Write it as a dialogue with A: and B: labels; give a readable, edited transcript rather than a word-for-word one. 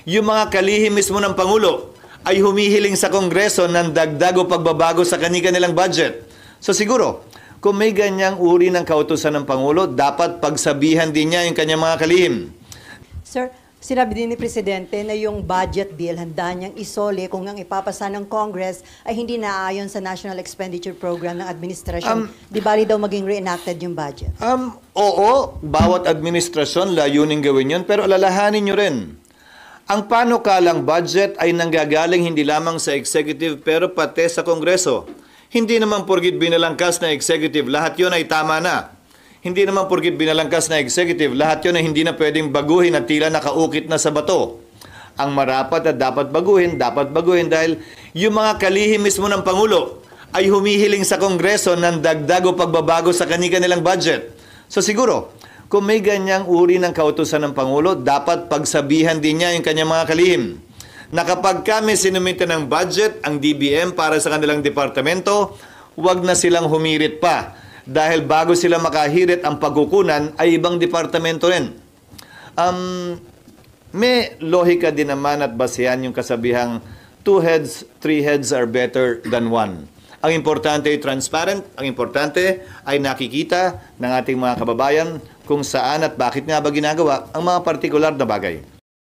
A: yung mga kalihim mismo ng Pangulo ay humihiling sa Kongreso ng dagdag o pagbabago sa kanilang budget. So siguro, kung may ganyang uri ng kautusan ng Pangulo, dapat pagsabihan din niya yung kanyang mga kalihim.
B: Sir, sinabi din ni Presidente na yung budget bill handa niyang isole kung ang ipapasa ng Congress ay hindi naaayon sa National Expenditure Program ng administrasyon. Di bali daw maging reenacted yung budget?
A: Oo, bawat administrasyon layunin gawin yun, pero alalahanin nyo rin. Ang panukalang budget ay nanggagaling hindi lamang sa executive pero pati sa Kongreso. Hindi naman porgit binalangkas na executive, lahat yun ay tama na. Hindi naman porgit binalangkas na executive, lahat yun ay hindi na pwedeng baguhin at tila nakaukit na sa bato. Ang marapat at dapat baguhin dahil yung mga kalihim mismo ng Pangulo ay humihiling sa Kongreso ng dagdag o pagbabago sa kanilang budget. So siguro, kung may ganyang uri ng kautusan ng Pangulo, dapat pagsabihan din niya yung kanyang mga kalihim na kapag kami sinumite ng budget, ang DBM para sa kanilang departamento, huwag na silang humirit pa. Dahil bago sila makahirit ang pagkukunan, ay ibang departamento rin. May lohika din naman at basehan yung kasabihang 2 heads, 3 heads are better than 1. Ang importante ay transparent, ang importante ay nakikita ng ating mga kababayan kung saan at bakit nga ba ginagawa ang mga partikular na bagay.